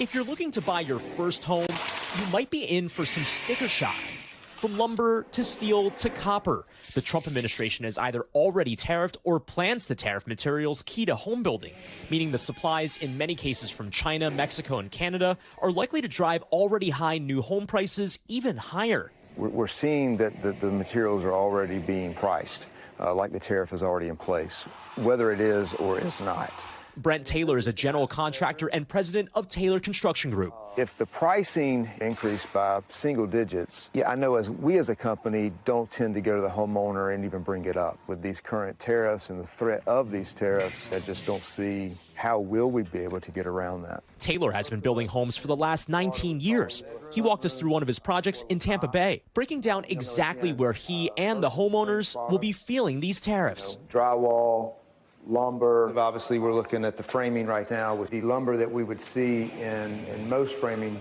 If you're looking to buy your first home, you might be in for some sticker shock. From lumber to steel to copper, the Trump administration has either already tariffed or plans to tariff materials key to home building, meaning the supplies, in many cases from China, Mexico, and Canada, are likely to drive already high new home prices even higher. We're seeing that the materials are already being priced, like the tariff is already in place, whether it is or is not. Brent Taylor is a general contractor and president of Taylor Construction Group. If the pricing increased by single digits, I know we as a company don't tend to go to the homeowner and even bring it up. With these current tariffs and the threat of these tariffs, I just don't see how will we be able to get around that. Taylor has been building homes for the last 19 years. He walked us through one of his projects in Tampa Bay, breaking down exactly where he and the homeowners will be feeling these tariffs. Drywall, lumber. Obviously, we're looking at the framing right now with the lumber that we would see in most framing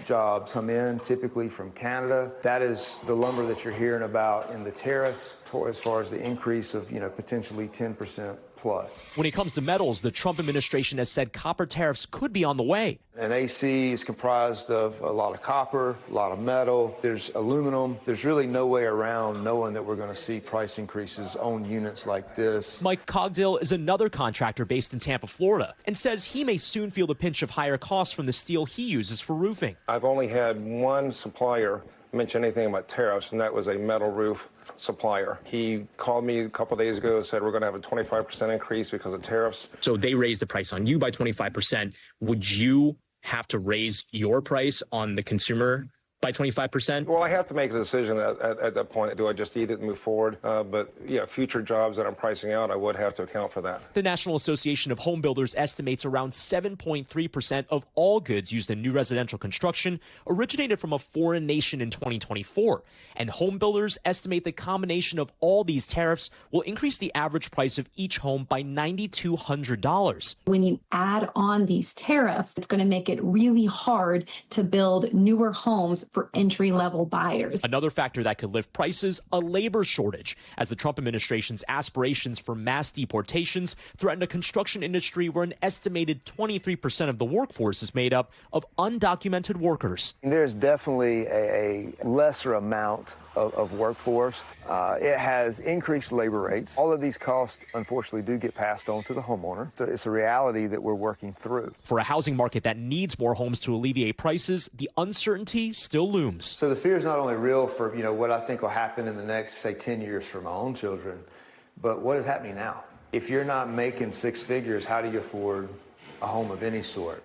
jobs come in typically from Canada. That is the lumber that you're hearing about in the tariffs as far as the increase of, potentially 10% plus. When it comes to metals, the Trump administration has said copper tariffs could be on the way. An AC is comprised of a lot of copper, a lot of metal, there's aluminum. There's really no way around knowing that we're going to see price increases on units like this. Mike Cogdill is another contractor based in Tampa, Florida, and says he may soon feel the pinch of higher costs from the steel he uses for roofing. I've only had one supplier mention anything about tariffs, and that was a metal roof supplier. He called me a couple of days ago and said we're going to have a 25% increase because of tariffs. So they raised the price on you by 25%. Would you have to raise your price on the consumer by 25%? Well, I have to make a decision at that point. Do I just eat it and move forward? But future jobs that I'm pricing out, I would have to account for that. The National Association of Home Builders estimates around 7.3% of all goods used in new residential construction originated from a foreign nation in 2024. And home builders estimate the combination of all these tariffs will increase the average price of each home by $9,200. When you add on these tariffs, it's going to make it really hard to build newer homes for entry-level buyers. Another factor that could lift prices, a labor shortage, as the Trump administration's aspirations for mass deportations threaten a construction industry where an estimated 23% of the workforce is made up of undocumented workers. There's definitely a lesser amount of workforce. It has increased labor rates. All of these costs, unfortunately, do get passed on to the homeowner. So it's a reality that we're working through. For a housing market that needs more homes to alleviate prices, the uncertainty still looms. So the fear is not only real for, what I think will happen in the next, say, 10 years for my own children, but what is happening now? If you're not making six figures, how do you afford a home of any sort?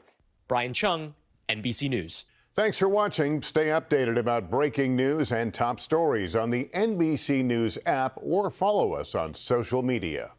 Brian Cheung, NBC News. Thanks for watching. Stay updated about breaking news and top stories on the NBC News app or follow us on social media.